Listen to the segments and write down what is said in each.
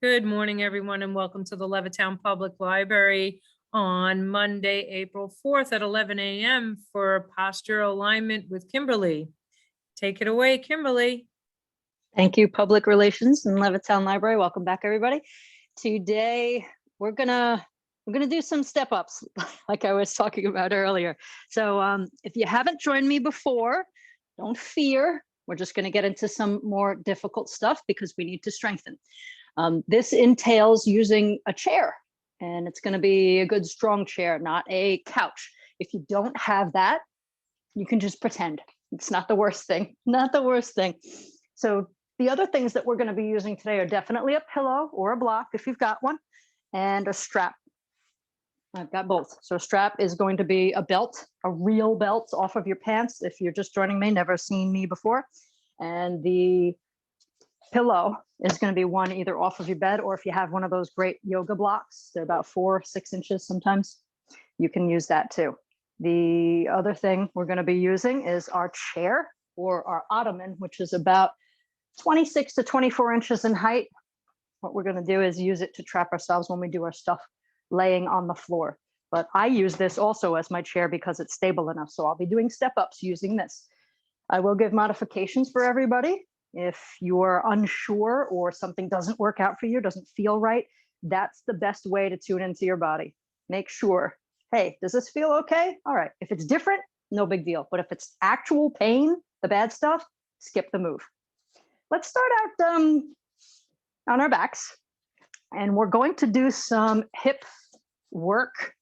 Good morning, everyone, and welcome to the Levittown Public Library on Monday, April 4th at 11 a.m. for postural alignment with Kimberly. Take it away, Kimberly. Thank you, Public Relations and Levittown Library. Welcome back, everybody. Today, we're gonna do some step-ups, like I was talking about earlier. So if you haven't joined me before, don't fear. We're just gonna get into some more difficult stuff because we need to strengthen. This entails using a chair, and it's gonna be a good strong chair, not a couch. If you don't have that, you can just pretend. It's not the worst thing, not the worst thing. So the other things that we're going to be using today are definitely a pillow or a block if you've got one, and a strap. I've got both. So a strap is going to be a belt, a real belt off of your pants. If you're just joining me, never seen me before. And the pillow is going to be one either off of your bed, or if you have one of those great yoga blocks, they're about 4 or 6 inches sometimes, you can use that too. The other thing we're going to be using is our chair or our ottoman, which is about 26 to 24 inches in height. What we're going to do is use it to trap ourselves when we do our stuff laying on the floor. But I use this also as my chair because it's stable enough. So I'll be doing step-ups using this. I will give modifications for everybody. If you're unsure or something doesn't work out for you, doesn't feel right, that's the best way to tune into your body. Make sure, hey, does this feel okay? All right. If it's different, no big deal. But if it's actual pain, the bad stuff, skip the move. Let's start out on our backs, and we're going to do some hip work.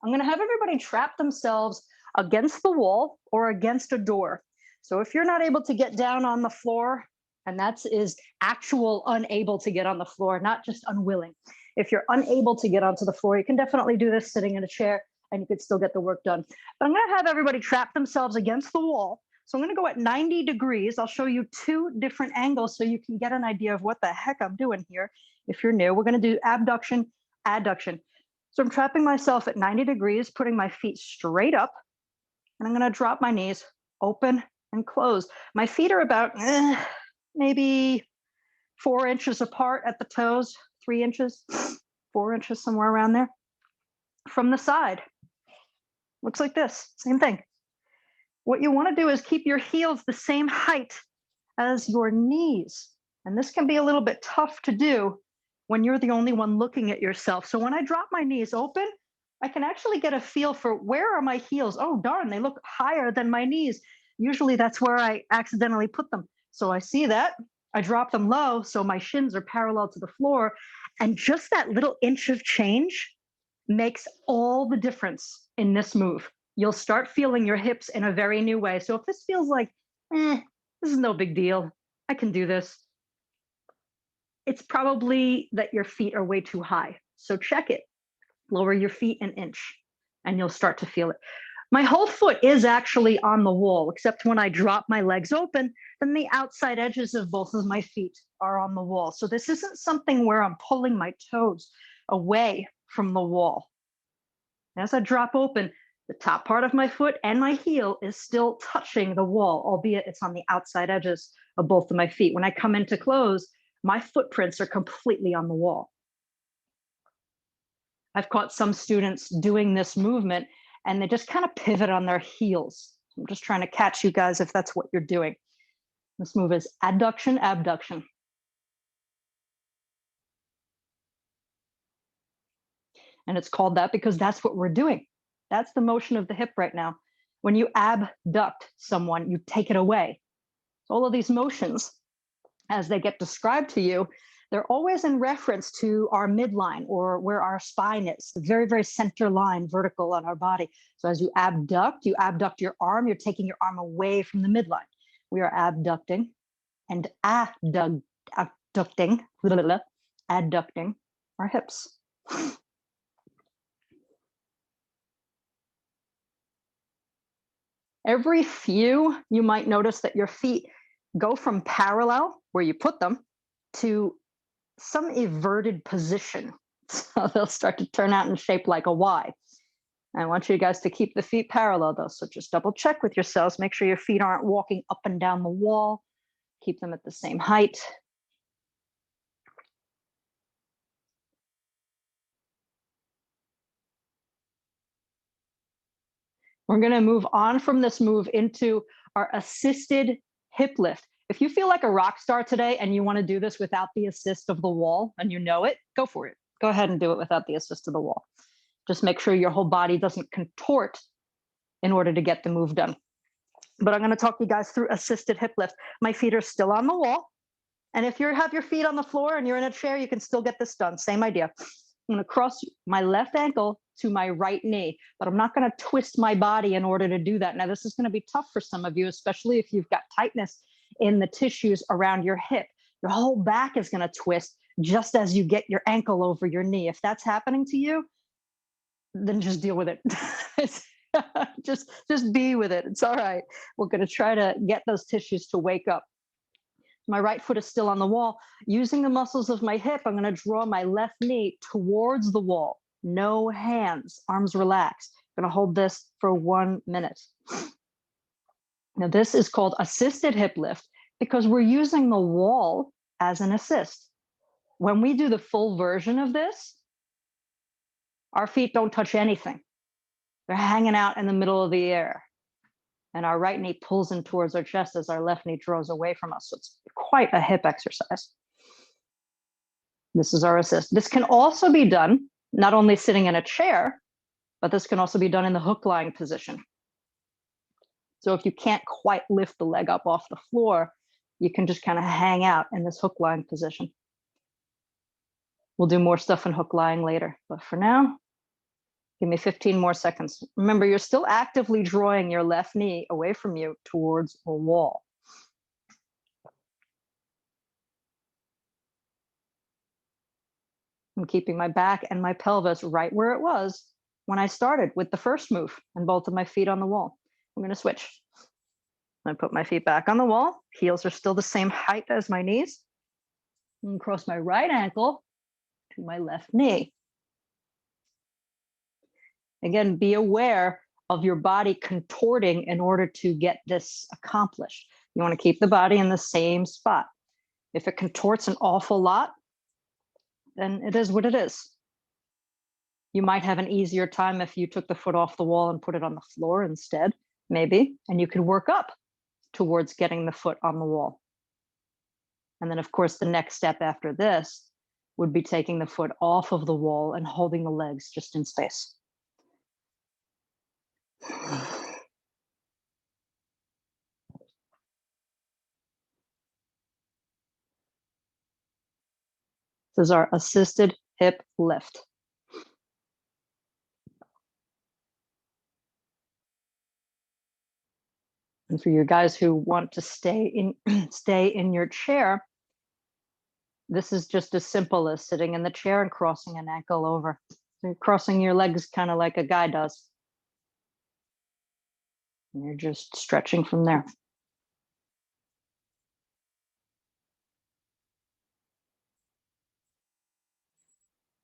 I'm going to have everybody trap themselves against the wall or against a door. So if you're not able to get down on the floor, and that is actual unable to get on the floor, not just unwilling. If you're unable to get onto the floor, you can definitely do this sitting in a chair, and you could still get the work done. But I'm going to have everybody trap themselves against the wall. So I'm going to go at 90 degrees. I'll show you 2 different angles so you can get an idea of what the heck I'm doing here. If you're new, we're going to do abduction, adduction. So I'm trapping myself at 90 degrees, putting my feet straight up, and I'm going to drop my knees, open and close. My feet are about maybe 4 inches apart at the toes, 3 inches, 4 inches, somewhere around there. From the side, looks like this, same thing. What you want to do is keep your heels the same height as your knees. And this can be a little bit tough to do when you're the only one looking at yourself. So when I drop my knees open, I can actually get a feel for where are my heels. Oh, darn, they look higher than my knees. Usually that's where I accidentally put them. So I see that. I drop them low, so my shins are parallel to the floor. And just that little inch of change makes all the difference in this move. You'll start feeling your hips in a very new way. So if this feels like, this is no big deal, I can do this, it's probably that your feet are way too high. So check it. Lower your feet an inch, and you'll start to feel it. My whole foot is actually on the wall, except when I drop my legs open, then the outside edges of both of my feet are on the wall. So this isn't something where I'm pulling my toes away from the wall. As I drop open, the top part of my foot and my heel is still touching the wall, albeit it's on the outside edges of both of my feet. When I come into close, my footprints are completely on the wall. I've caught some students doing this movement, and they just kind of pivot on their heels. I'm just trying to catch you guys if that's what you're doing. This move is adduction, abduction. And it's called that because that's what we're doing. That's the motion of the hip right now. When you abduct someone, you take it away. All of these motions, as they get described to you, they're always in reference to our midline or where our spine is, the very, very center line vertical on our body. So as you abduct your arm, you're taking your arm away from the midline. We are abducting and adducting our hips. Every few, you might notice that your feet go from parallel, where you put them, to some everted position. So they'll start to turn out and shape like a Y. I want you guys to keep the feet parallel though. So just double check with yourselves. Make sure your feet aren't walking up and down the wall. Keep them at the same height. We're going to move on from this move into our assisted hip lift. If you feel like a rock star today and you want to do this without the assist of the wall and you know it, go for it. Go ahead and do it without the assist of the wall. Just make sure your whole body doesn't contort in order to get the move done. But I'm going to talk you guys through assisted hip lift. My feet are still on the wall. And if you have your feet on the floor and you're in a chair, you can still get this done. Same idea. I'm going to cross my left ankle to my right knee, but I'm not going to twist my body in order to do that. Now, this is going to be tough for some of you, especially if you've got tightness in the tissues around your hip. Your whole back is going to twist just as you get your ankle over your knee. If that's happening to you, then just deal with it. just be with it. It's all right. We're going to try to get those tissues to wake up. My right foot is still on the wall. Using the muscles of my hip, I'm going to draw my left knee towards the wall. No hands, arms relaxed. I'm going to hold this for 1 minute. Now, this is called assisted hip lift because we're using the wall as an assist. When we do the full version of this, our feet don't touch anything. They're hanging out in the middle of the air. And our right knee pulls in towards our chest as our left knee draws away from us. So it's quite a hip exercise. This is our assist. This can also be done not only sitting in a chair, but this can also be done in the hook lying position. So if you can't quite lift the leg up off the floor, you can just kind of hang out in this hook lying position. We'll do more stuff in hook lying later, but for now, give me 15 more seconds. Remember, you're still actively drawing your left knee away from you towards a wall. I'm keeping my back and my pelvis right where it was when I started with the first move and both of my feet on the wall. I'm going to switch. I put my feet back on the wall. Heels are still the same height as my knees. And cross my right ankle to my left knee. Again, be aware of your body contorting in order to get this accomplished. You want to keep the body in the same spot. If it contorts an awful lot, then it is what it is. You might have an easier time if you took the foot off the wall and put it on the floor instead, maybe, and you could work up towards getting the foot on the wall. And then, of course, the next step after this would be taking the foot off of the wall and holding the legs just in space. This is our assisted hip lift. And for you guys who want to stay in your chair, this is just as simple as sitting in the chair and crossing an ankle over. So you're crossing your legs kind of like a guy does. And you're just stretching from there.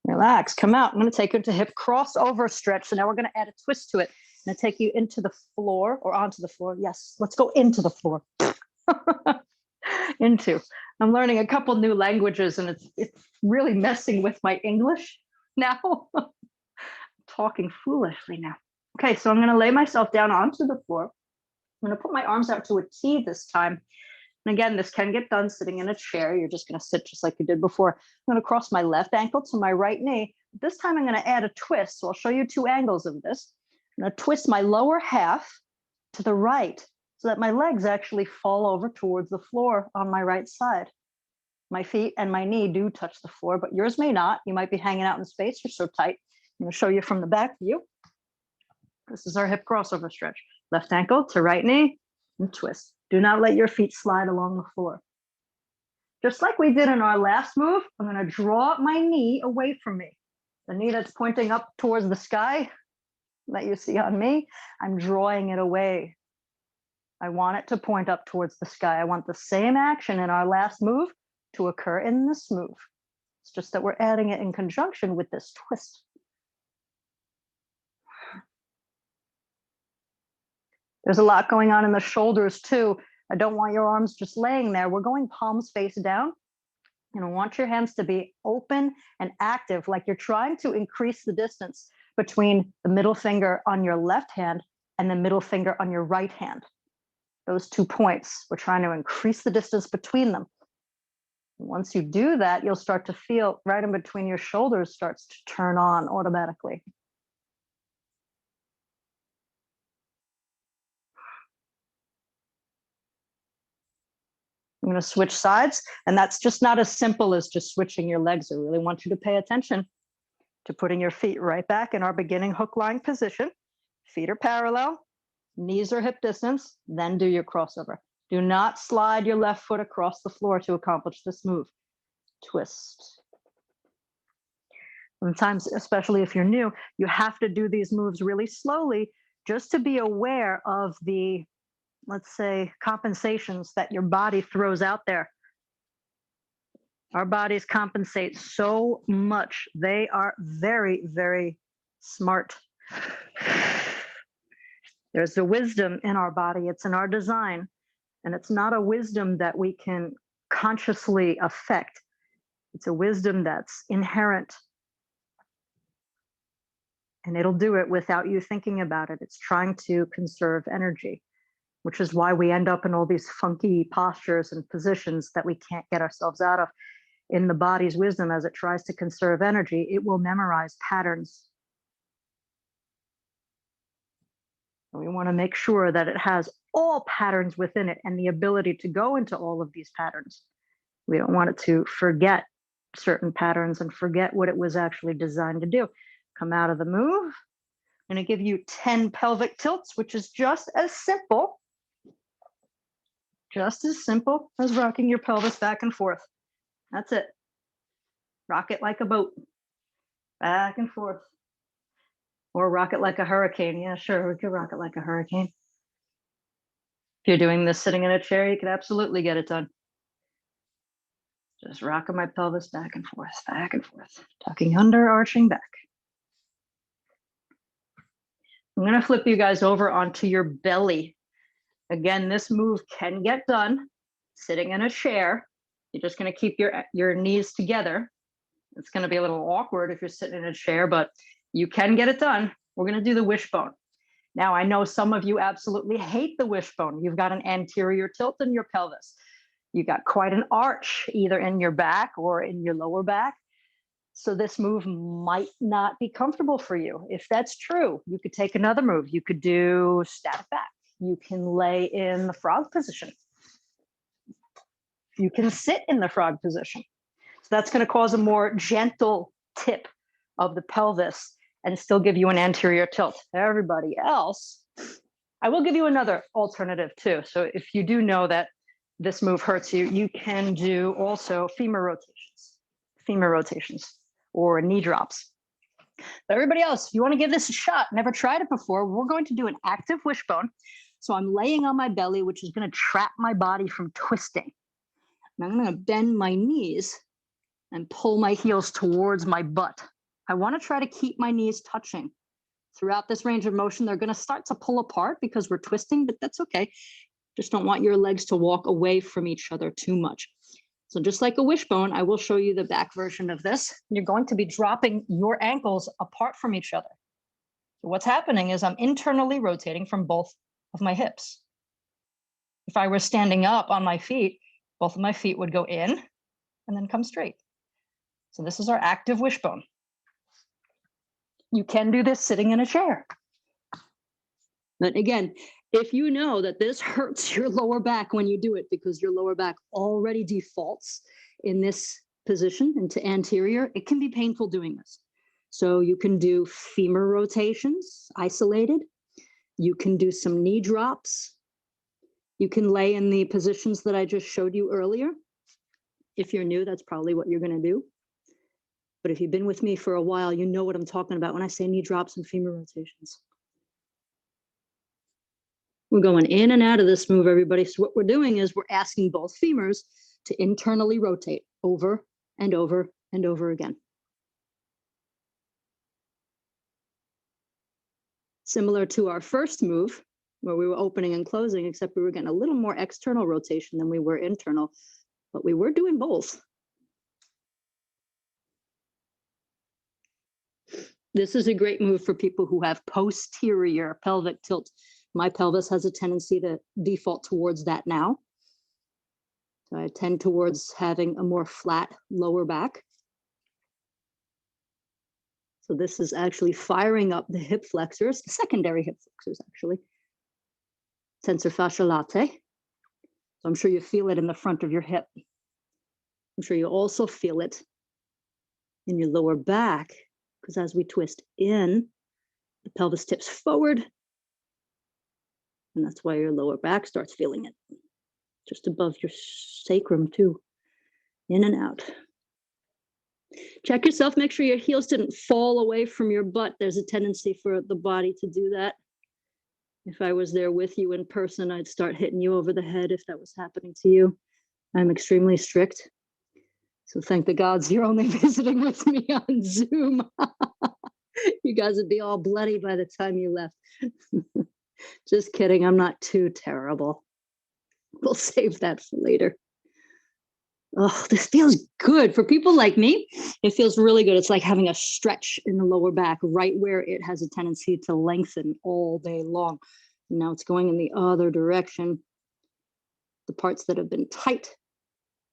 Relax, come out. I'm going to take you into hip crossover stretch. So now we're going to add a twist to it. I'm going to take you into the floor or onto the floor. Yes, let's go into the floor. Into. I'm learning a couple new languages and it's really messing with my English now. I'm talking foolishly now. Okay, so I'm going to lay myself down onto the floor. I'm going to put my arms out to a T this time. And again, this can get done sitting in a chair. You're just going to sit just like you did before. I'm going to cross my left ankle to my right knee. This time I'm going to add a twist. So I'll show you two angles of this. I'm going to twist my lower half to the right so that my legs actually fall over towards the floor on my right side. My feet and my knee do touch the floor, but yours may not. You might be hanging out in space. You're so tight. I'm going to show you from the back view. This is our hip crossover stretch. Left ankle to right knee and twist. Do not let your feet slide along the floor. Just like we did in our last move, I'm going to draw my knee away from me. The knee that's pointing up towards the sky that you see on me, I'm drawing it away. I want it to point up towards the sky. I want the same action in our last move to occur in this move. It's just that we're adding it in conjunction with this twist. There's a lot going on in the shoulders too. I don't want your arms just laying there. We're going palms face down. And I want your hands to be open and active, like you're trying to increase the distance between the middle finger on your left hand and the middle finger on your right hand. Those 2 points, we're trying to increase the distance between them. Once you do that, you'll start to feel right in between your shoulders starts to turn on automatically. I'm going to switch sides, and that's just not as simple as just switching your legs. I really want you to pay attention to putting your feet right back in our beginning hook lying position. Feet are parallel, knees are hip distance, then do your crossover. Do not slide your left foot across the floor to accomplish this move. Twist. Sometimes, especially if you're new, you have to do these moves really slowly just to be aware of the, let's say, compensations that your body throws out there. Our bodies compensate so much. They are very, very smart. There's a wisdom in our body. It's in our design. And it's not a wisdom that we can consciously affect. It's a wisdom that's inherent. And it'll do it without you thinking about it. It's trying to conserve energy, which is why we end up in all these funky postures and positions that we can't get ourselves out of. In the body's wisdom, as it tries to conserve energy, it will memorize patterns. We want to make sure that it has all patterns within it and the ability to go into all of these patterns. We don't want it to forget certain patterns and forget what it was actually designed to do. Come out of the move. I'm going to give you 10 pelvic tilts, which is just as simple as rocking your pelvis back and forth. That's it. Rock it like a boat, back and forth. Or rock it like a hurricane. Yeah, sure, we could rock it like a hurricane. If you're doing this sitting in a chair, you could absolutely get it done. Just rocking my pelvis back and forth, tucking under, arching back. I'm going to flip you guys over onto your belly. Again, this move can get done sitting in a chair. You're just going to keep your knees together. It's going to be a little awkward if you're sitting in a chair, but you can get it done. We're going to do the wishbone. Now, I know some of you absolutely hate the wishbone. You've got an anterior tilt in your pelvis. You've got quite an arch either in your back or in your lower back. So this move might not be comfortable for you. If that's true, you could take another move. You could do static back. You can lay in the frog position. You can sit in the frog position. So that's going to cause a more gentle tip of the pelvis and still give you an anterior tilt. Everybody else, I will give you another alternative too. So if you do know that this move hurts you, you can do also femur rotations or knee drops. But everybody else, if you want to give this a shot, never tried it before, we're going to do an active wishbone. So I'm laying on my belly, which is going to trap my body from twisting. And I'm going to bend my knees and pull my heels towards my butt. I want to try to keep my knees touching. Throughout this range of motion, they're going to start to pull apart because we're twisting, but that's okay. Just don't want your legs to walk away from each other too much. So just like a wishbone, I will show you the back version of this. You're going to be dropping your ankles apart from each other. So what's happening is I'm internally rotating from both of my hips. If I were standing up on my feet, both of my feet would go in and then come straight. So this is our active wishbone. You can do this sitting in a chair. But again, if you know that this hurts your lower back when you do it because your lower back already defaults in this position into anterior, it can be painful doing this. So you can do femur rotations, isolated. You can do some knee drops. You can lay in the positions that I just showed you earlier. If you're new, that's probably what you're going to do. But if you've been with me for a while, you know what I'm talking about when I say knee drops and femur rotations. We're going in and out of this move, everybody. So what we're doing is we're asking both femurs to internally rotate over and over and over again. Similar to our first move, where we were opening and closing, except we were getting a little more external rotation than we were internal, but we were doing both. This is a great move for people who have posterior pelvic tilt. My pelvis has a tendency to default towards that now. So I tend towards having a more flat lower back. So this is actually firing up the hip flexors, the secondary hip flexors actually. Tensor fascia latae. So I'm sure you feel it in the front of your hip. I'm sure you also feel it in your lower back, because as we twist in, the pelvis tips forward. And that's why your lower back starts feeling it. Just above your sacrum too. In and out. Check yourself, make sure your heels didn't fall away from your butt. There's a tendency for the body to do that. If I was there with you in person, I'd start hitting you over the head if that was happening to you. I'm extremely strict. So thank the gods you're only visiting with me on Zoom. You guys would be all bloody by the time you left. Just kidding, I'm not too terrible. We'll save that for later. Oh, this feels good. For people like me, it feels really good. It's like having a stretch in the lower back, right where it has a tendency to lengthen all day long. And now it's going in the other direction. The parts that have been tight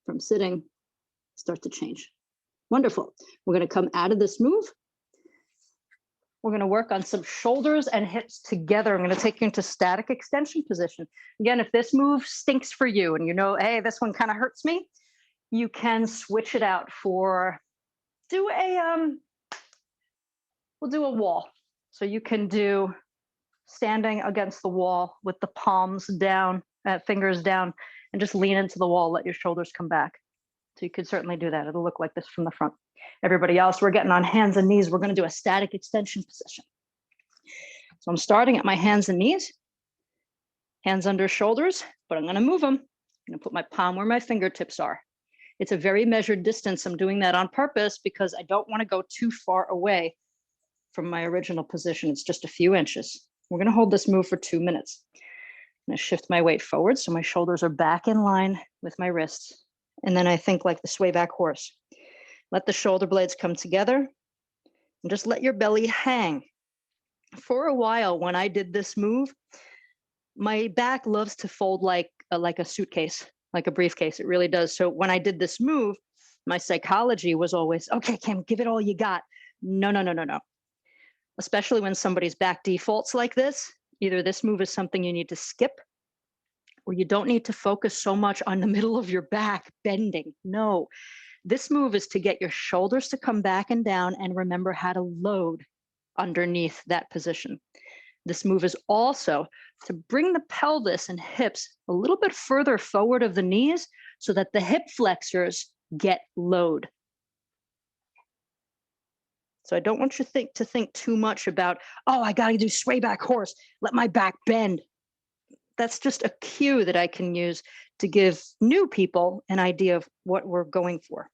from sitting start to change. Wonderful. We're going to come out of this move. We're going to work on some shoulders and hips together. I'm going to take you into static extension position. Again, if this move stinks for you and you know, hey, this one kind of hurts me, you can switch it out for, we'll do a wall. So you can do standing against the wall with the palms down, fingers down, and just lean into the wall, let your shoulders come back. So you could certainly do that. It'll look like this from the front. Everybody else, we're getting on hands and knees. We're going to do a static extension position. So I'm starting at my hands and knees, hands under shoulders, but I'm going to move them. I'm going to put my palm where my fingertips are. It's a very measured distance. I'm doing that on purpose because I don't want to go too far away from my original position. It's just a few inches. We're going to hold this move for 2 minutes. I'm going to shift my weight forward so my shoulders are back in line with my wrists. And then I think like the sway back horse. Let the shoulder blades come together and just let your belly hang. For a while, when I did this move, my back loves to fold like a suitcase, like a briefcase. It really does. So when I did this move, my psychology was always, okay, Kim, give it all you got. No. Especially when somebody's back defaults like this, either this move is something you need to skip or you don't need to focus so much on the middle of your back bending. No, this move is to get your shoulders to come back and down and remember how to load underneath that position. This move is also to bring the pelvis and hips a little bit further forward of the knees so that the hip flexors get load. So I don't want you to think too much about, oh, I got to do sway back horse, let my back bend. That's just a cue that I can use to give new people an idea of what we're going for.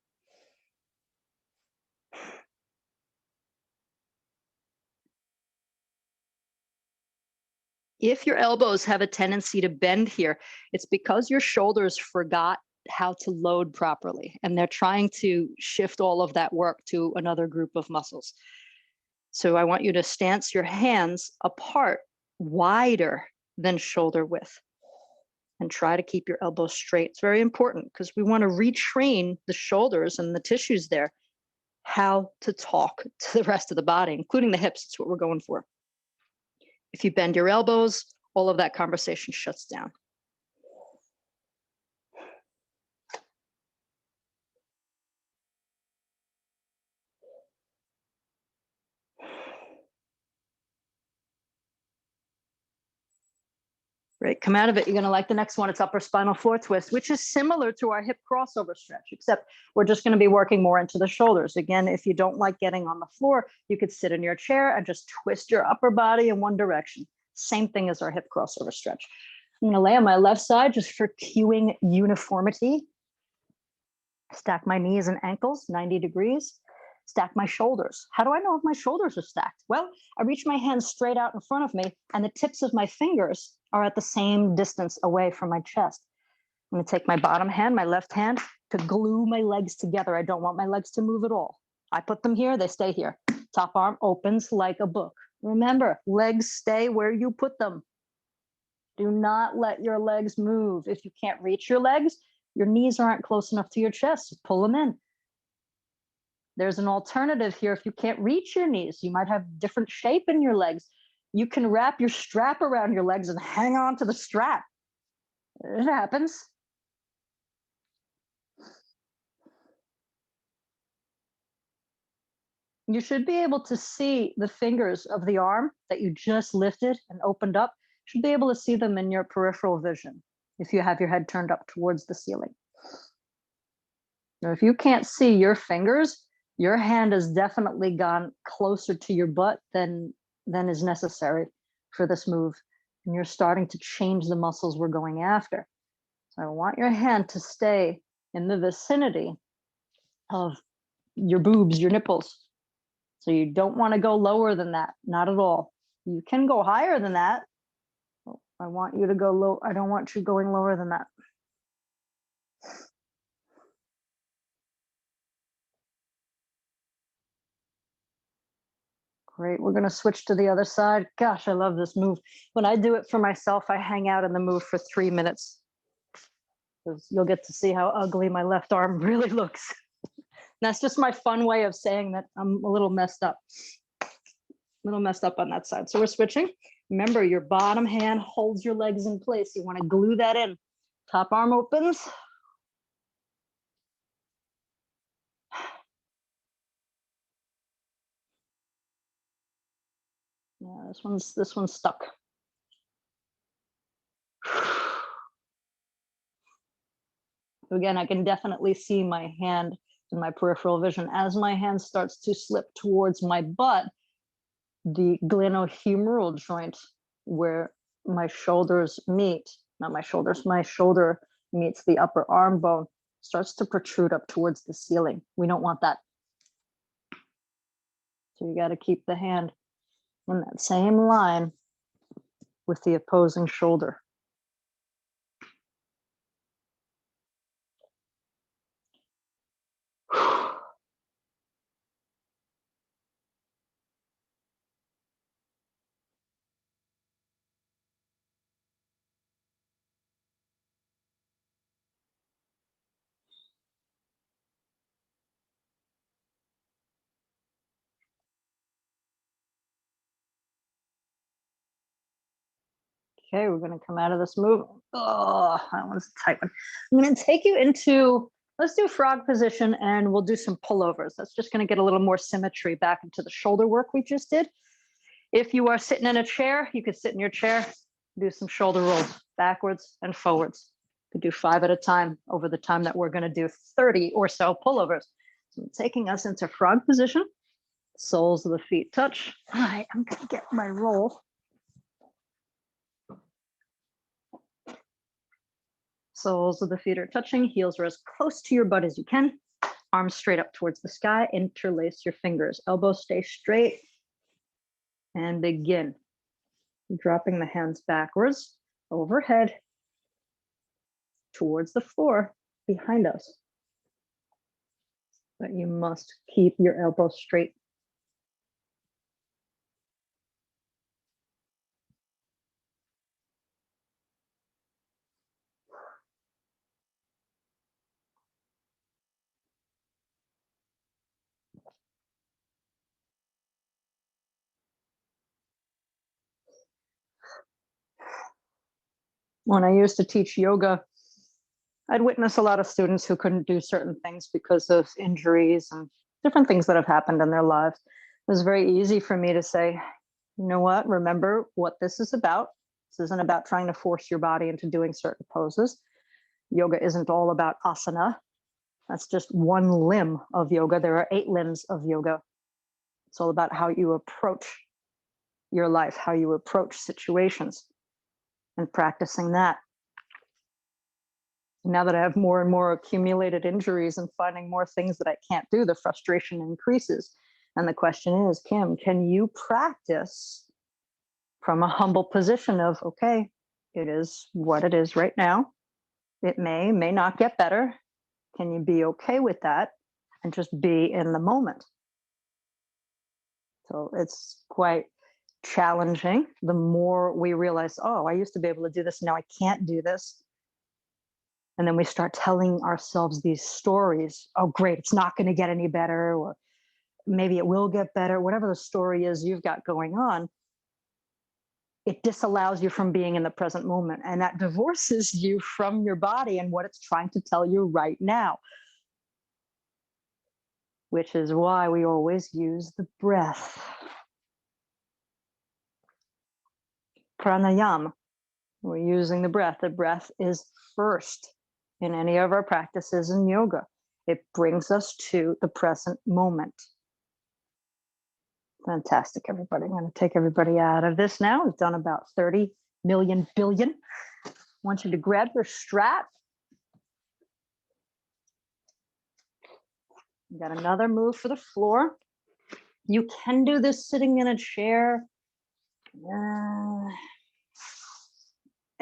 If your elbows have a tendency to bend here, it's because your shoulders forgot how to load properly, and they're trying to shift all of that work to another group of muscles. So I want you to stance your hands apart, wider than shoulder width, and try to keep your elbows straight. It's very important because we want to retrain the shoulders and the tissues there how to talk to the rest of the body, including the hips. That's what we're going for. If you bend your elbows, all of that conversation shuts down. Great, come out of it. You're gonna like the next one. It's upper spinal floor twist, which is similar to our hip crossover stretch, except we're just gonna be working more into the shoulders. Again, if you don't like getting on the floor, you could sit in your chair and just twist your upper body in one direction. Same thing as our hip crossover stretch. I'm gonna lay on my left side just for cueing uniformity. Stack my knees and ankles, 90 degrees. Stack my shoulders. How do I know if my shoulders are stacked? Well, I reach my hands straight out in front of me and the tips of my fingers are at the same distance away from my chest. I'm gonna take my bottom hand, my left hand, to glue my legs together. I don't want my legs to move at all. I put them here, they stay here. Top arm opens like a book. Remember, legs stay where you put them. Do not let your legs move. If you can't reach your legs, your knees aren't close enough to your chest. Pull them in. There's an alternative here. If you can't reach your knees, you might have different shape in your legs. You can wrap your strap around your legs and hang on to the strap. It happens. You should be able to see the fingers of the arm that you just lifted and opened up. You should be able to see them in your peripheral vision if you have your head turned up towards the ceiling. Now, if you can't see your fingers, your hand has definitely gone closer to your butt than is necessary for this move. And you're starting to change the muscles we're going after. So I want your hand to stay in the vicinity of your boobs, your nipples. So you don't want to go lower than that, not at all. You can go higher than that. I want you to go low. I don't want you going lower than that. Great, we're gonna switch to the other side. Gosh, I love this move. When I do it for myself, I hang out in the move for 3 minutes. You'll get to see how ugly my left arm really looks. That's just my fun way of saying that I'm a little messed up. A little messed up on that side. So we're switching. Remember, your bottom hand holds your legs in place. You want to glue that in. Top arm opens. Yeah, this one's stuck. Again, I can definitely see my hand in my peripheral vision. As my hand starts to slip towards my butt, the glenohumeral joint where my shoulders meet, not my shoulders, my shoulder meets the upper arm bone, starts to protrude up towards the ceiling. We don't want that. So you got to keep the hand in that same line with the opposing shoulder. Okay, we're going to come out of this move. Oh, that one's a tight one. I'm going to take you into, let's do frog position and we'll do some pullovers. That's just going to get a little more symmetry back into the shoulder work we just did. If you are sitting in a chair, you could sit in your chair, do some shoulder rolls backwards and forwards. You could do 5 at a time over the time that we're going to do 30 or so pullovers. So I'm taking us into frog position. Soles of the feet touch. All right, I'm going to get my roll. Soles of the feet are touching, heels are as close to your butt as you can. Arms straight up towards the sky, interlace your fingers. Elbows stay straight. And begin. Dropping the hands backwards, overhead, towards the floor, behind us. But you must keep your elbows straight. When I used to teach yoga, I'd witness a lot of students who couldn't do certain things because of injuries and different things that have happened in their lives. It was very easy for me to say, you know what, remember what this is about. This isn't about trying to force your body into doing certain poses. Yoga isn't all about asana. That's just one limb of yoga. There are 8 limbs of yoga. It's all about how you approach your life, how you approach situations, and practicing that. Now that I have more and more accumulated injuries and finding more things that I can't do, the frustration increases. And the question is, Kim, can you practice from a humble position of, okay, it is what it is right now. It may not get better. Can you be okay with that and just be in the moment? So it's quite challenging. The more we realize, oh, I used to be able to do this, now I can't do this. And then we start telling ourselves these stories. Oh, great, it's not going to get any better, or maybe it will get better, whatever the story is you've got going on. It disallows you from being in the present moment. And that divorces you from your body and what it's trying to tell you right now. Which is why we always use the breath. Pranayama. We're using the breath. The breath is first in any of our practices in yoga. It brings us to the present moment. Fantastic, everybody. I'm going to take everybody out of this now. We've done about 30 million billion. I want you to grab your strap. You got another move for the floor. You can do this sitting in a chair.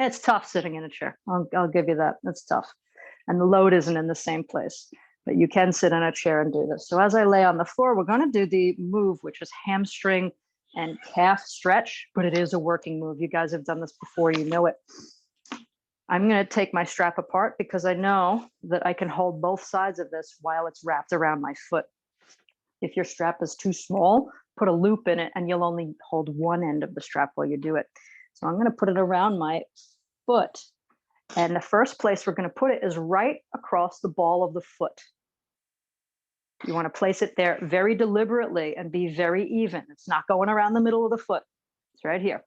It's tough sitting in a chair. I'll give you that. It's tough. And the load isn't in the same place. But you can sit in a chair and do this. So as I lay on the floor, we're going to do the move, which is hamstring and calf stretch, but it is a working move. You guys have done this before, you know it. I'm going to take my strap apart because I know that I can hold both sides of this while it's wrapped around my foot. If your strap is too small, put a loop in it and you'll only hold one end of the strap while you do it. So I'm going to put it around my foot. And the first place we're going to put it is right across the ball of the foot. You want to place it there very deliberately and be very even. It's not going around the middle of the foot. It's right here.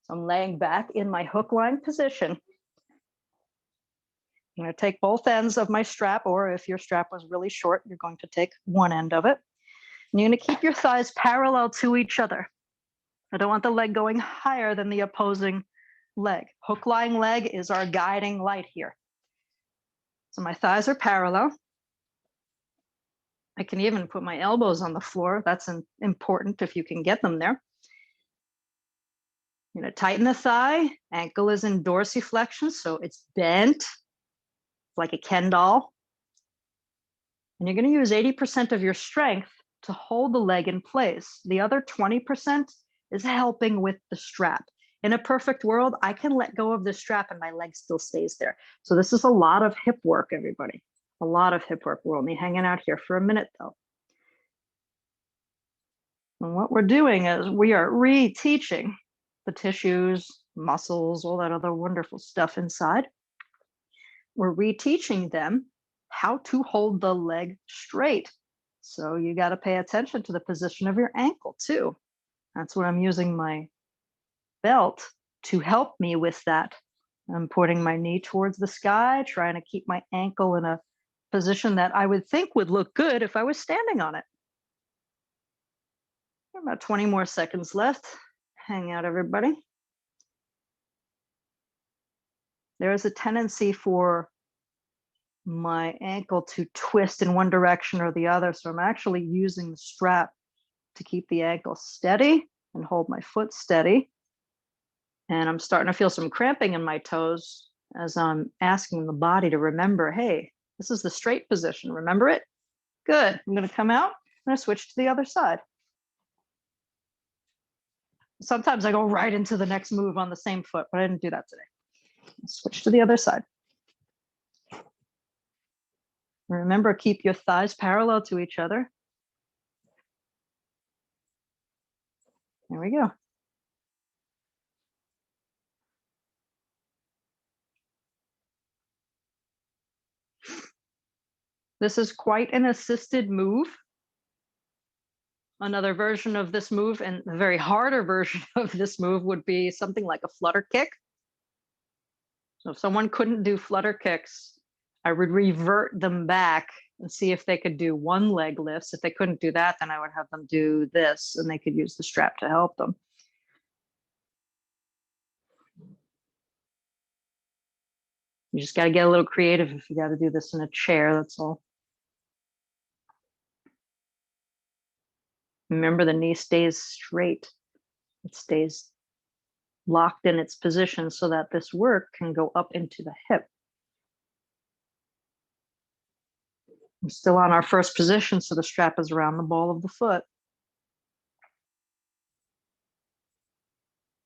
So I'm laying back in my hook line position. I'm going to take both ends of my strap, or if your strap was really short, you're going to take one end of it. And you're going to keep your thighs parallel to each other. I don't want the leg going higher than the opposing leg. Hook lying leg is our guiding light here. So my thighs are parallel. I can even put my elbows on the floor. That's important if you can get them there. I'm going to tighten the thigh. Ankle is in dorsiflexion, so it's bent like a Ken doll. And you're going to use 80% of your strength to hold the leg in place. The other 20% is helping with the strap. In a perfect world, I can let go of the strap and my leg still stays there. So this is a lot of hip work, everybody. A lot of hip work. We're only hanging out here for a minute, though. And what we're doing is we are reteaching the tissues, muscles, all that other wonderful stuff inside. We're reteaching them how to hold the leg straight. So you got to pay attention to the position of your ankle, too. That's what I'm using my belt to help me with that. I'm putting my knee towards the sky, trying to keep my ankle in a position that I would think would look good if I was standing on it. About 20 more seconds left. Hang out, everybody. There is a tendency for my ankle to twist in one direction or the other. So I'm actually using the strap to keep the ankle steady and hold my foot steady. And I'm starting to feel some cramping in my toes as I'm asking the body to remember, hey, this is the straight position. Remember it? Good. I'm going to come out. I'm going to switch to the other side. Sometimes I go right into the next move on the same foot, but I didn't do that today. Switch to the other side. Remember, keep your thighs parallel to each other. There we go. This is quite an assisted move. Another version of this move, and a very harder version of this move, would be something like a flutter kick. So if someone couldn't do flutter kicks, I would revert them back and see if they could do one leg lifts. If they couldn't do that, then I would have them do this, and they could use the strap to help them. You just got to get a little creative if you got to do this in a chair, that's all. Remember, the knee stays straight. It stays locked in its position so that this work can go up into the hip. We're still on our first position, so the strap is around the ball of the foot.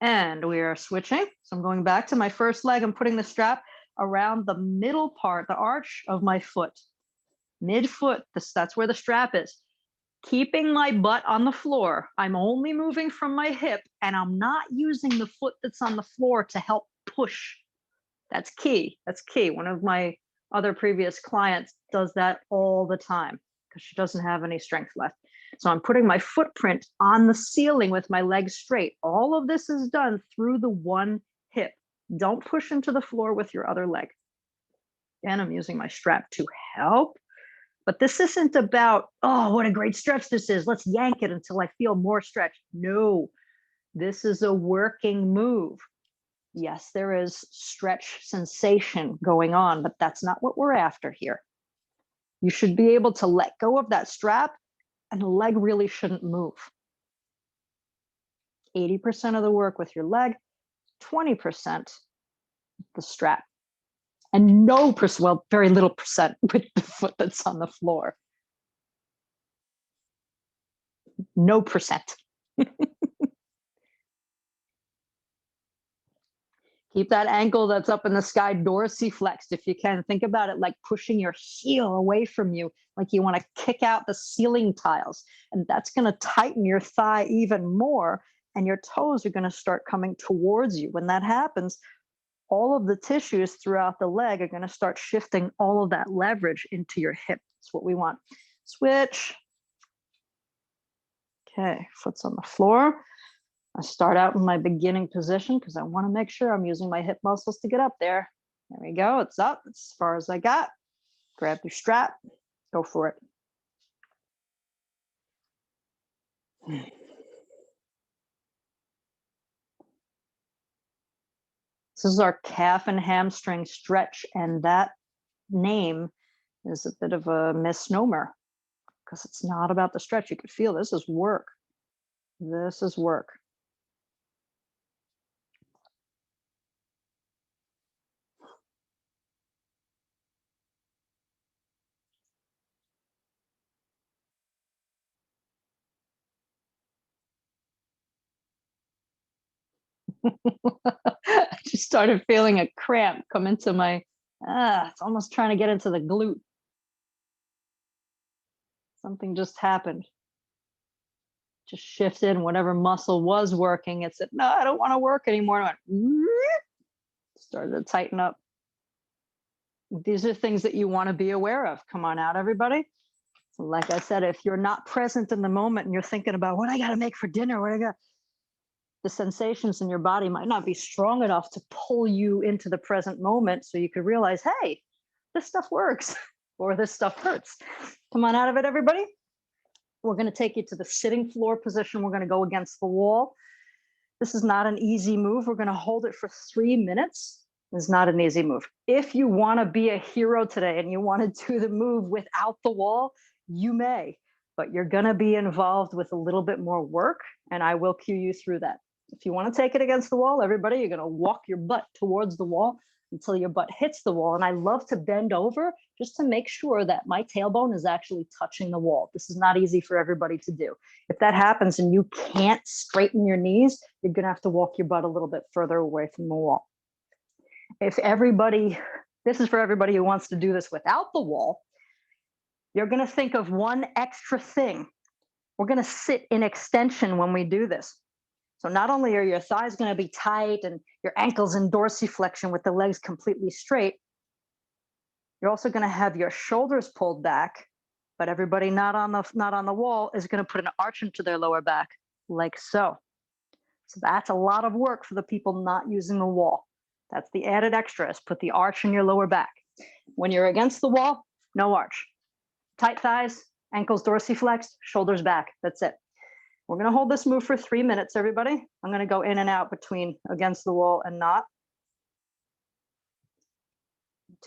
And we are switching. So I'm going back to my first leg. I'm putting the strap around the middle part, the arch of my foot. Midfoot, that's where the strap is. Keeping my butt on the floor. I'm only moving from my hip, and I'm not using the foot that's on the floor to help push. That's key. That's key. One of my other previous clients does that all the time because she doesn't have any strength left. So I'm putting my footprint on the ceiling with my legs straight. All of this is done through the one hip. Don't push into the floor with your other leg. And I'm using my strap to help. But this isn't about, oh, what a great stretch this is. Let's yank it until I feel more stretch. No, this is a working move. Yes, there is stretch sensation going on, but that's not what we're after here. You should be able to let go of that strap and the leg really shouldn't move. 80% of the work with your leg, 20% the strap. And no percent, well, very little percent with the foot that's on the floor. No percent. Keep that ankle that's up in the sky dorsiflexed if you can. Think about it like pushing your heel away from you, like you want to kick out the ceiling tiles. And that's going to tighten your thigh even more. And your toes are going to start coming towards you. When that happens, all of the tissues throughout the leg are going to start shifting all of that leverage into your hip. That's what we want. Switch. Okay, foot's on the floor. I start out in my beginning position because I want to make sure I'm using my hip muscles to get up there. There we go. It's up. It's as far as I got. Grab your strap. Go for it. This is our calf and hamstring stretch, and that name is a bit of a misnomer because it's not about the stretch. You could feel this is work. This is work. I just started feeling a cramp come into my, it's almost trying to get into the glute. Something just happened. Just shifted, and whatever muscle was working, it said, no, I don't want to work anymore. And I went, started to tighten up. These are things that you want to be aware of. Come on out, everybody. So like I said, if you're not present in the moment and you're thinking about what I got to make for dinner, what I got, the sensations in your body might not be strong enough to pull you into the present moment so you could realize, hey, this stuff works or this stuff hurts. Come on out of it, everybody. We're going to take you to the sitting floor position. We're going to go against the wall. This is not an easy move. We're going to hold it for 3 minutes. It's not an easy move. If you want to be a hero today and you want to do the move without the wall, you may, but you're going to be involved with a little bit more work, and I will cue you through that. If you want to take it against the wall, everybody, you're going to walk your butt towards the wall until your butt hits the wall. And I love to bend over just to make sure that my tailbone is actually touching the wall. This is not easy for everybody to do. If that happens and you can't straighten your knees, you're going to have to walk your butt a little bit further away from the wall. If everybody, this is for everybody who wants to do this without the wall, you're going to think of one extra thing. We're going to sit in extension when we do this. So not only are your thighs going to be tight and your ankles in dorsiflexion with the legs completely straight, you're also going to have your shoulders pulled back, but everybody not on the wall is going to put an arch into their lower back like so. So that's a lot of work for the people not using the wall. That's the added extra, is put the arch in your lower back. When you're against the wall, no arch. Tight thighs, ankles dorsiflexed, shoulders back. That's it. We're going to hold this move for 3 minutes, everybody. I'm going to go in and out between against the wall and not.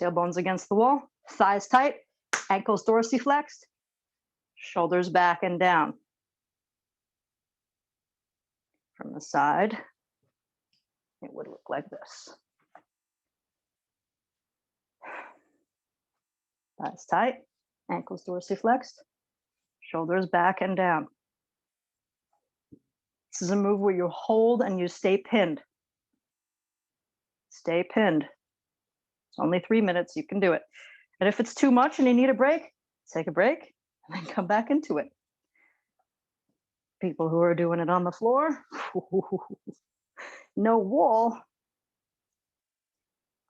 Tailbones against the wall, thighs tight, ankles dorsiflexed, shoulders back and down. From the side, it would look like this. Thighs tight, ankles dorsiflexed, shoulders back and down. This is a move where you hold and you stay pinned. Stay pinned. It's only 3 minutes, you can do it. And if it's too much and you need a break, take a break and then come back into it. People who are doing it on the floor, no wall.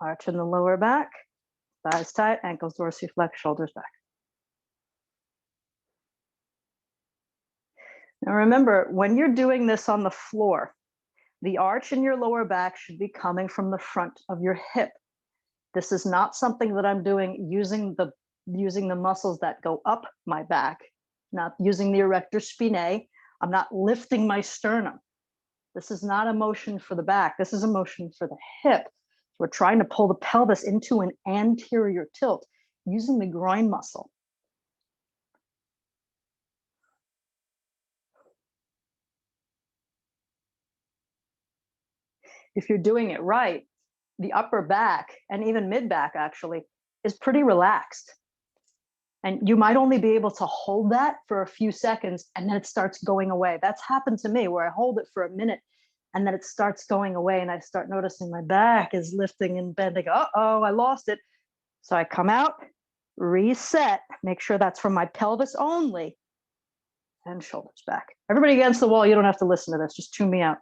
Arch in the lower back, thighs tight, ankles dorsiflex, shoulders back. Now remember, when you're doing this on the floor, the arch in your lower back should be coming from the front of your hip. This is not something that I'm doing using the muscles that go up my back, not using the erector spinae. I'm not lifting my sternum. This is not a motion for the back. This is a motion for the hip. We're trying to pull the pelvis into an anterior tilt using the groin muscle. If you're doing it right, the upper back and even mid back actually is pretty relaxed. And you might only be able to hold that for a few seconds and then it starts going away. That's happened to me where I hold it for a minute and then it starts going away and I start noticing my back is lifting and bending. Uh-oh, I lost it. So I come out, reset, make sure that's from my pelvis only, and shoulders back. Everybody against the wall, you don't have to listen to this, just tune me out.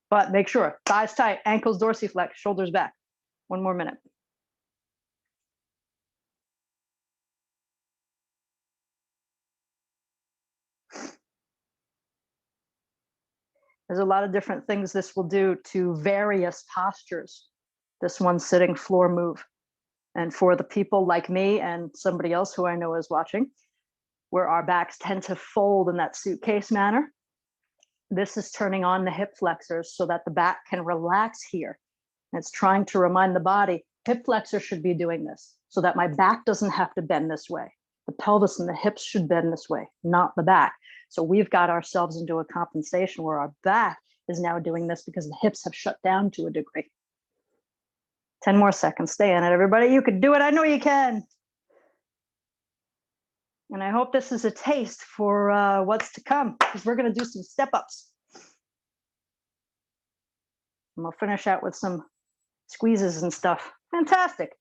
But make sure, thighs tight, ankles dorsiflex, shoulders back. 1 more minute. There's a lot of different things this will do to various postures. This one sitting floor move. And for the people like me and somebody else who I know is watching, where our backs tend to fold in that suitcase manner, this is turning on the hip flexors so that the back can relax here. And it's trying to remind the body, hip flexor should be doing this so that my back doesn't have to bend this way. The pelvis and the hips should bend this way, not the back. So we've got ourselves into a compensation where our back is now doing this because the hips have shut down to a degree. 10 more seconds, stay in it, everybody. You can do it, I know you can. And I hope this is a taste for what's to come, because we're gonna do some step-ups. And we'll finish out with some squeezes and stuff. Fantastic.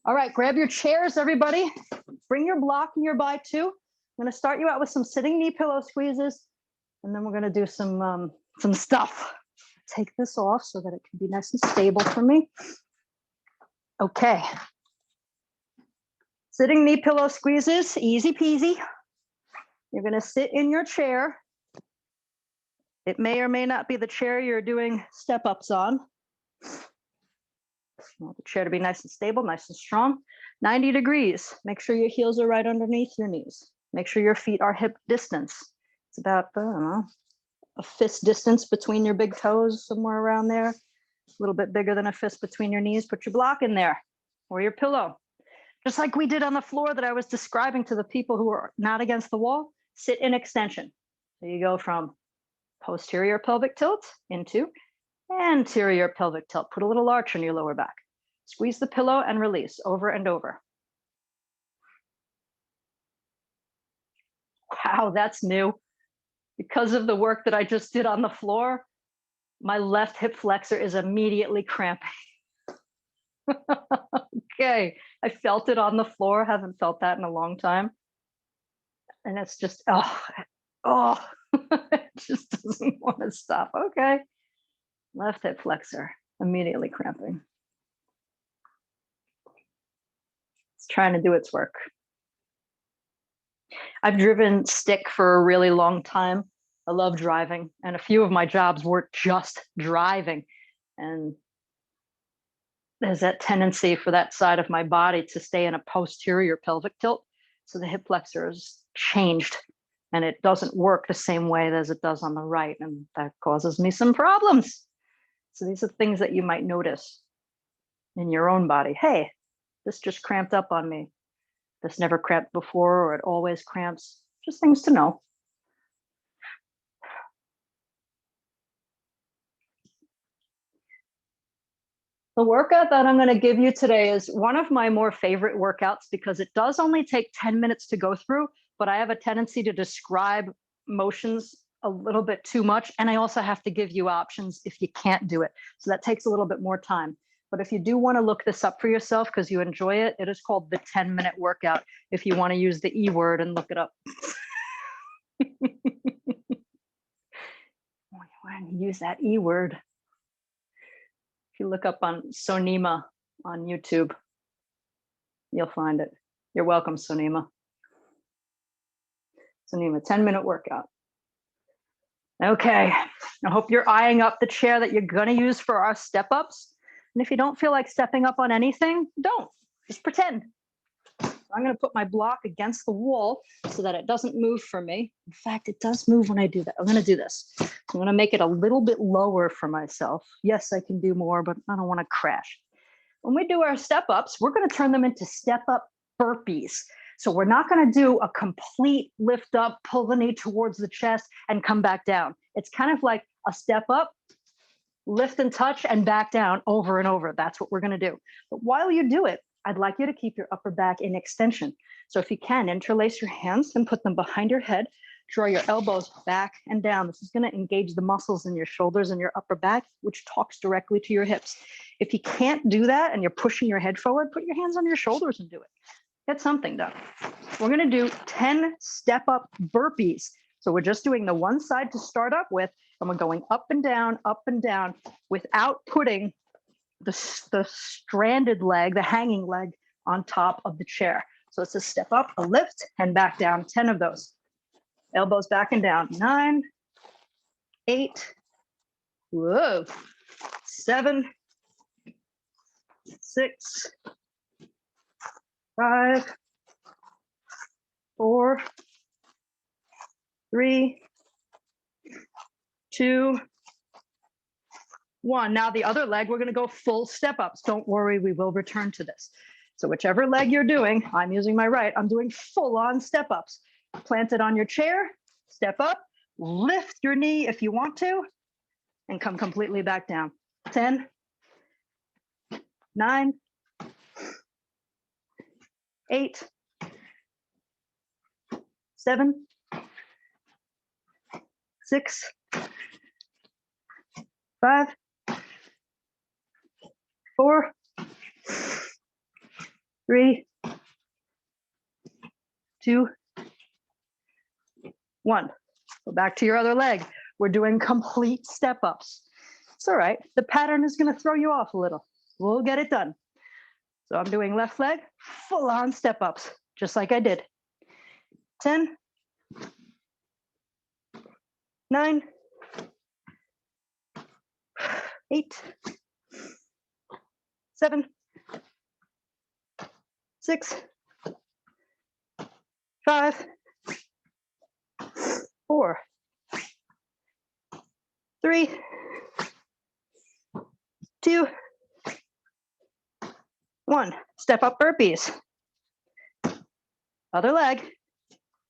All right, grab your chairs, everybody. Bring your block nearby too. I'm gonna start you out with some sitting knee pillow squeezes, and then we're gonna do some stuff. Take this off so that it can be nice and stable for me. Okay. Sitting knee pillow squeezes, easy peasy. You're gonna sit in your chair. It may or may not be the chair you're doing step-ups on. You want the chair to be nice and stable, nice and strong. 90 degrees. Make sure your heels are right underneath your knees. Make sure your feet are hip distance. It's about, I don't know, a fist distance between your big toes, somewhere around there. A little bit bigger than a fist between your knees. Put your block in there or your pillow. Just like we did on the floor that I was describing to the people who are not against the wall, sit in extension. So you go from posterior pelvic tilt into anterior pelvic tilt. Put a little arch on your lower back. Squeeze the pillow and release over and over. Wow, that's new. Because of the work that I just did on the floor, my left hip flexor is immediately cramping. Okay, I felt it on the floor, haven't felt that in a long time. And it's just, oh, it just doesn't want to stop. Okay, left hip flexor, immediately cramping. It's trying to do its work. I've driven stick for a really long time. I love driving, and a few of my jobs were just driving. And there's that tendency for that side of my body to stay in a posterior pelvic tilt. So the hip flexor is changed and it doesn't work the same way as it does on the right. And that causes me some problems. So these are things that you might notice in your own body. Hey, this just cramped up on me. This never cramped before, or it always cramps. Just things to know. The workout that I'm going to give you today is one of my more favorite workouts because it does only take 10 minutes to go through, but I have a tendency to describe motions a little bit too much. And I also have to give you options if you can't do it. So that takes a little bit more time. But if you do want to look this up for yourself because you enjoy it, it is called the 10-minute workout. If you want to use the E word and look it up. When you use that E word, if you look up on Sonima on YouTube, you'll find it. You're welcome, Sonima. Sonima, 10-minute workout. Okay, I hope you're eyeing up the chair that you're going to use for our step ups. And if you don't feel like stepping up on anything, don't. Just pretend. I'm going to put my block against the wall so that it doesn't move for me. In fact, it does move when I do that. I'm going to do this. I'm going to make it a little bit lower for myself. Yes, I can do more, but I don't want to crash. When we do our step ups, we're going to turn them into step up burpees. So we're not going to do a complete lift up, pull the knee towards the chest and come back down. It's kind of like a step up, lift and touch and back down over and over. That's what we're going to do. But while you do it, I'd like you to keep your upper back in extension. So if you can, interlace your hands and put them behind your head. Draw your elbows back and down. This is going to engage the muscles in your shoulders and your upper back, which talks directly to your hips. If you can't do that and you're pushing your head forward, put your hands on your shoulders and do it. Get something done. We're going to do 10 step up burpees. So we're just doing the one side to start up with, and we're going up and down without putting the stranded leg, the hanging leg on top of the chair. So it's a step up, a lift, and back down, 10 of those. Elbows back and down, 9, 8, whoa, 7, 6, 5, 4, 3, 2, 1. Now the other leg, we're going to go full step ups. Don't worry, we will return to this. So whichever leg you're doing, I'm using my right, I'm doing full on step ups. Plant it on your chair, step up, lift your knee if you want to, and come completely back down. 10, 9, 8, 7, 6, 5, 4, 3, 2, 1. Go back to your other leg. We're doing complete step ups. It's all right. The pattern is going to throw you off a little. We'll get it done. So I'm doing left leg, full on step ups, just like I did. 10, 9, 8, 7, 6, 5, 4, 3, 2, 1. Step up burpees. Other leg.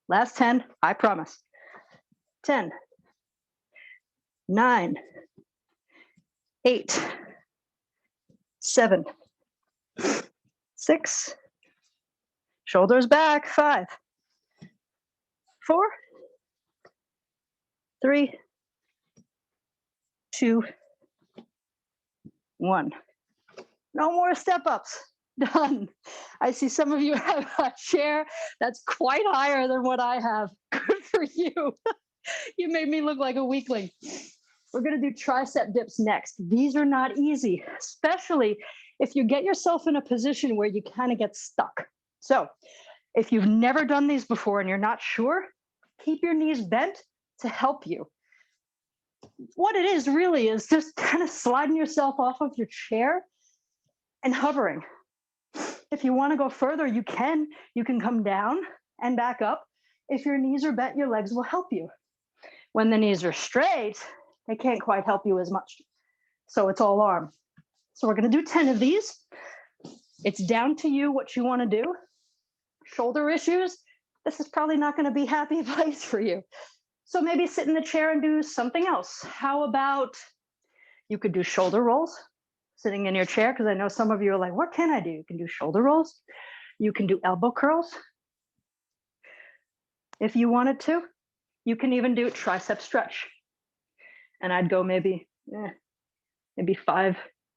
Last 10, I promise. 10, 9, 8, 7, 6, shoulders back, 5, 4, 3, 2, 1. No more step ups. Done. I see some of you have a chair that's quite higher than what I have. Good for you. You made me look like a weakling. We're going to do tricep dips next. These are not easy, especially if you get yourself in a position where you kind of get stuck. So if you've never done these before and you're not sure, keep your knees bent to help you. What it is really is just kind of sliding yourself off of your chair and hovering. If you want to go further, you can. You can come down and back up. If your knees are bent, your legs will help you. When the knees are straight, they can't quite help you as much. So it's all arm. So we're going to do 10 of these. It's down to you what you want to do. Shoulder issues, this is probably not going to be a happy place for you. So maybe sit in the chair and do something else. How about you could do shoulder rolls sitting in your chair, because I know some of you are like, what can I do? You can do shoulder rolls. You can do elbow curls if you wanted to. You can even do tricep stretch. And I'd go maybe five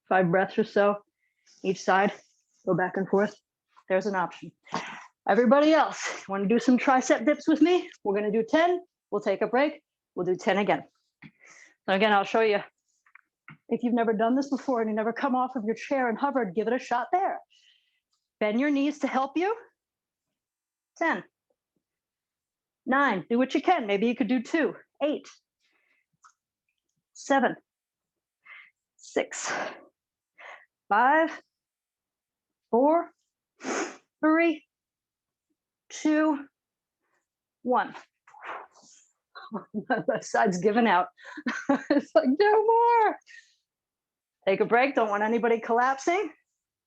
breaths or so each side, go back and forth. There's an option. Everybody else, want to do some tricep dips with me? We're going to do 10. We'll take a break. We'll do 10 again. So again, I'll show you. If you've never done this before and you never come off of your chair and hovered, give it a shot there. Bend your knees to help you. 10. 9. Do what you can. Maybe you could do 2. 8. 7. 6. 5. 4. 3. 2. 1. My left side's giving out. It's like, no more. Take a break. Don't want anybody collapsing.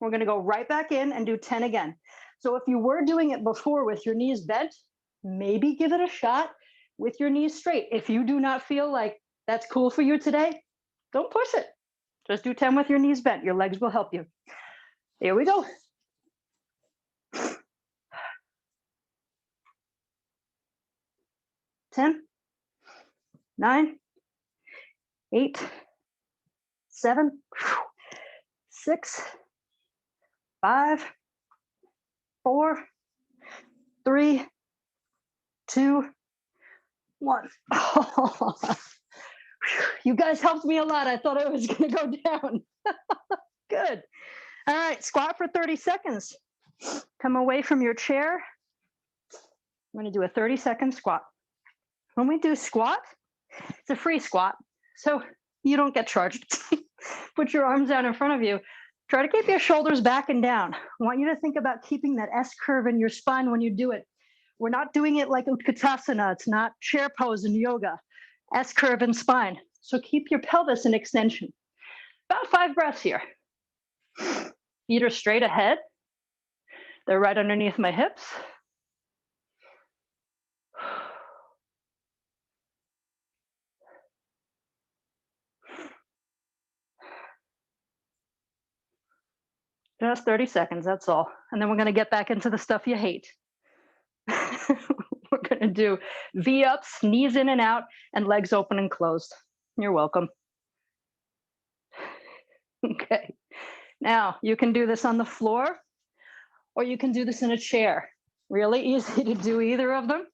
We're going to go right back in and do 10 again. So if you were doing it before with your knees bent, maybe give it a shot with your knees straight. If you do not feel like that's cool for you today, don't push it. Just do 10 with your knees bent. Your legs will help you. Here we go. 10, 9, 8, 7, 6, 5, 4, 3, 2, 1. Oh, you guys helped me a lot. I thought I was going to go down. Good. All right, squat for 30 seconds. Come away from your chair. I'm going to do a 30-second squat. When we do squat, it's a free squat, so you don't get charged. Put your arms down in front of you. Try to keep your shoulders back and down. I want you to think about keeping that S curve in your spine when you do it. We're not doing it like Utkatasana. It's not chair pose in yoga. S curve in spine. So keep your pelvis in extension. About 5 breaths here. Feet are straight ahead. They're right underneath my hips. Just 30 seconds, that's all. And then we're going to get back into the stuff you hate. We're going to do V-ups, knees in and out, and legs open and closed. You're welcome. Okay. Now, you can do this on the floor, or you can do this in a chair. Really easy to do either of them.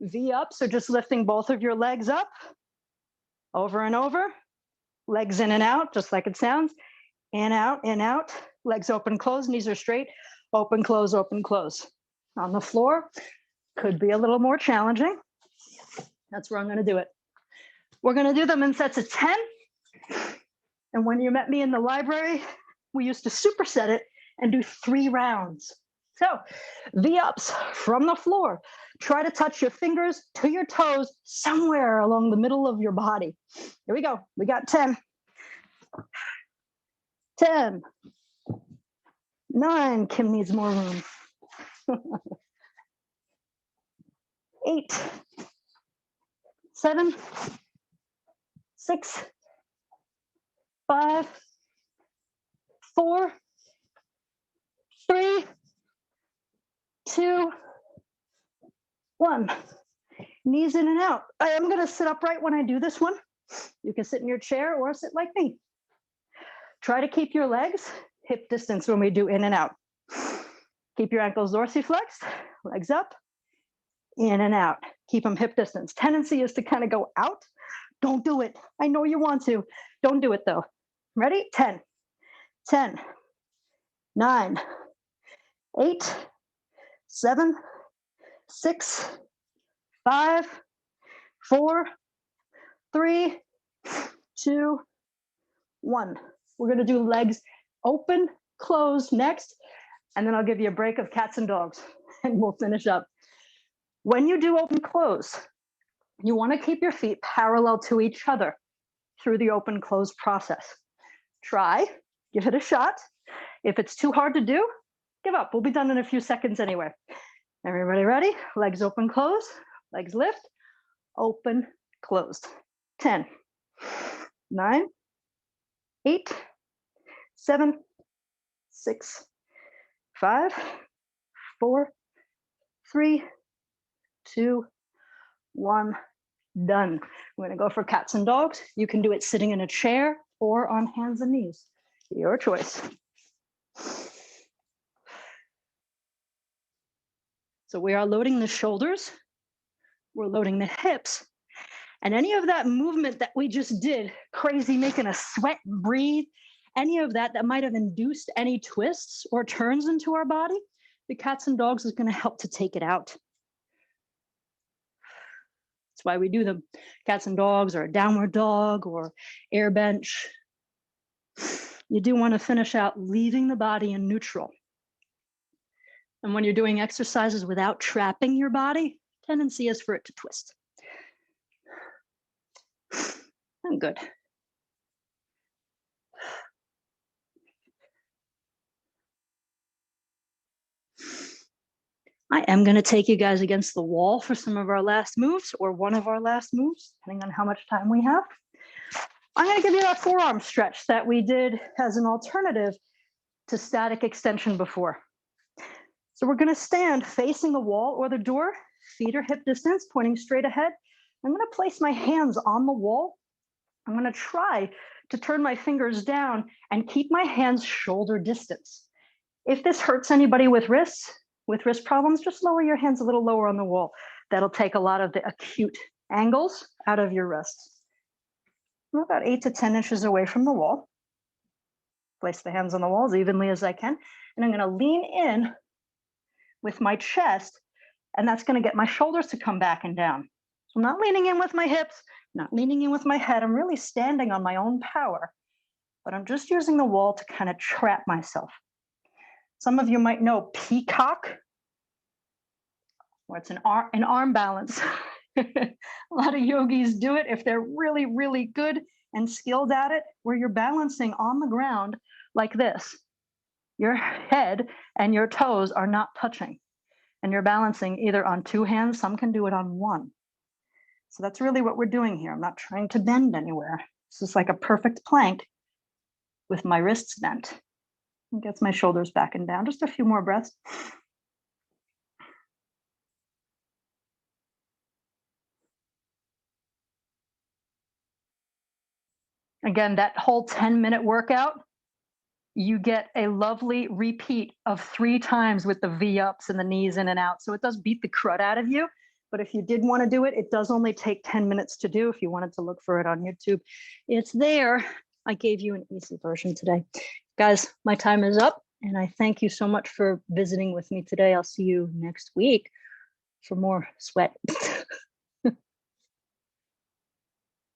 V-ups are just lifting both of your legs up, over and over, legs in and out, just like it sounds. In, out, legs open, close, knees are straight, open, close, open, close. On the floor, could be a little more challenging. That's where I'm going to do it. We're going to do them in sets of 10. And when you met me in the library, we used to superset it and do 3 rounds. So V-ups from the floor. Try to touch your fingers to your toes somewhere along the middle of your body. Here we go. We got 10. 10. 9. Kim needs more room. 8. 7. 6. 5. 4. 3. 2. 1. Knees in and out. I am going to sit upright when I do this one. You can sit in your chair or sit like me. Try to keep your legs hip distance when we do in and out. Keep your ankles dorsiflexed, legs up, in and out. Keep them hip distance. Tendency is to kind of go out. Don't do it. I know you want to. Don't do it though. Ready? 10, 10, 9, 8, 7, 6, 5, 4, 3, 2, 1. We're going to do legs open, close next, and then I'll give you a break of cats and dogs, and we'll finish up. When you do open, close, you want to keep your feet parallel to each other through the open, close process. Try, give it a shot. If it's too hard to do, give up. We'll be done in a few seconds anyway. Everybody ready? Legs open, close, legs lift, open, closed. 10, 9, 8, 7, 6, 5, 4, 3, 2, 1, done. We're gonna go for cats and dogs. You can do it sitting in a chair or on hands and knees. Your choice. So we are loading the shoulders, we're loading the hips, and any of that movement that we just did, crazy, making us sweat and breathe, any of that that might have induced any twists or turns into our body, the cats and dogs is going to help to take it out. That's why we do them. Cats and dogs, or a downward dog, or air bench. You do want to finish out leaving the body in neutral. And when you're doing exercises without trapping your body, tendency is for it to twist. I'm good. I am going to take you guys against the wall for some of our last moves, or one of our last moves, depending on how much time we have. I'm going to give you that forearm stretch that we did as an alternative to static extension before. So we're going to stand facing the wall or the door, feet are hip distance, pointing straight ahead. I'm going to place my hands on the wall. I'm going to try to turn my fingers down and keep my hands shoulder distance. If this hurts anybody with wrist problems, just lower your hands a little lower on the wall. That'll take a lot of the acute angles out of your wrists. I'm about 8 to 10 inches away from the wall. Place the hands on the wall as evenly as I can. And I'm going to lean in with my chest, and that's going to get my shoulders to come back and down. So I'm not leaning in with my hips, not leaning in with my head. I'm really standing on my own power, but I'm just using the wall to kind of trap myself. Some of you might know peacock, where it's an arm balance. A lot of yogis do it if they're really, really good and skilled at it, where you're balancing on the ground like this. Your head and your toes are not touching, and you're balancing either on 2 hands, some can do it on 1. So that's really what we're doing here. I'm not trying to bend anywhere. This is like a perfect plank with my wrists bent. It gets my shoulders back and down. Just a few more breaths. Again, that whole 10-minute workout, you get a lovely repeat of 3 times with the V-ups and the knees in and out. So it does beat the crud out of you. But if you did want to do it, it does only take 10 minutes to do. If you wanted to look for it on YouTube, it's there. I gave you an easy version today. Guys, my time is up, and I thank you so much for visiting with me today. I'll see you next week for more sweat.